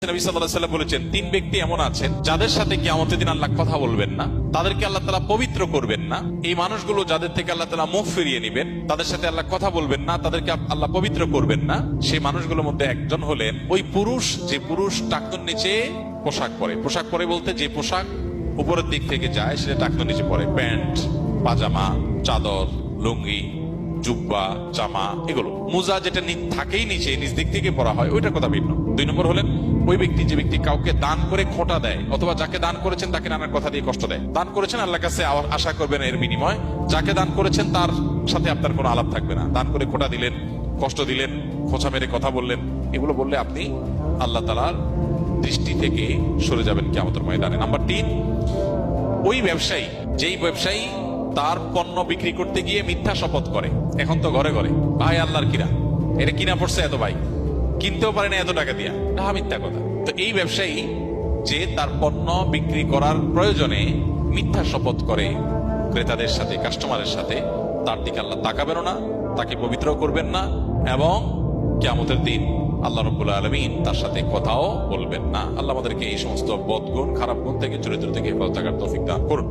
নবী সাল্লাল্লাহু আলাইহি ওয়াসাল্লাম বলেছেন, তিন ব্যক্তি এমন আছেন যাদের সাথে কিয়ামতের দিন আল্লাহ কথা বলবেন না, তাদেরকে আল্লাহ তাআলা পবিত্র করবেন না। এই মানুষগুলো যাদের থেকে আল্লাহ তাআলা মুখ ফিরিয়ে নেবেন, তাদের সাথে আল্লাহ কথা বলবেন না, তাদেরকে আল্লাহ পবিত্র করবেন না। সেই মানুষগুলোর মধ্যে একজন হলেন ওই পুরুষ, যে পুরুষ টাকনুর নিচে পোশাক পরে। পোশাক পরে বলতে যে পোশাক উপরের দিক থেকে যায় সেটা টাকনুর নিচে পরে। প্যান্ট, পাজামা, চাদর, লুঙ্গি, জুব্বা, জামা, এগুলো। মোজা যেটা থাকেই নিচে, নিচ দিক থেকে পরা হয়, ওইটার কথা ভিন্ন। দুই নম্বর হলেন ওই ব্যক্তি, যে ব্যক্তি কাউকে দান করে খোঁটা দেয়, অথবা যাকে দান করেছেন তাকে নানার কথা দিয়ে কষ্ট দেয়। দান করেছেন, আল্লাহর কাছে আশা করবেন এর বিনিময়। যাকে দান করেছেন তার সাথে আপনার কোনো আলাপ থাকবে না। দান করে খোঁটা দিলেন, কষ্ট দিলেন, খোঁচা মেরে কথা বললেন, এগুলো বললে আপনি আল্লাহ তাআলার দৃষ্টি থেকে সরে যাবেন কিয়ামতের ময়দানে। নাম্বার 3, ওই ব্যবসায়ী, যেই ব্যবসায়ী তার পণ্য বিক্রি করতে গিয়ে মিথ্যা শপথ করে। এখন তো ঘরে ঘরে ভাই আল্লাহর কিনা, এটা কিনা পড়ছে এত, ভাই কিনতেও পারে না এত টাকা দিয়া, না মিথ্যা কথা। তো এই ব্যবসায়ী যে তার পণ্য বিক্রি করার প্রয়োজনে মিথ্যা শপথ করে ক্রেতাদের সাথে, কাস্টমারের সাথে, তার দিকে আল্লাহ তাকাবেনও না, তাকে পবিত্র করবেন না, এবং কিয়ামতের দিন আল্লাহ রাব্বুল আলামিন তার সাথে কথাও বলবেন না। আল্লাহ আমাদেরকে এই সমস্ত বদগুণ, খারাপ গুণ থেকে, চরিত্র থেকে হেফাজত থাকার তৌফিক দান করুন।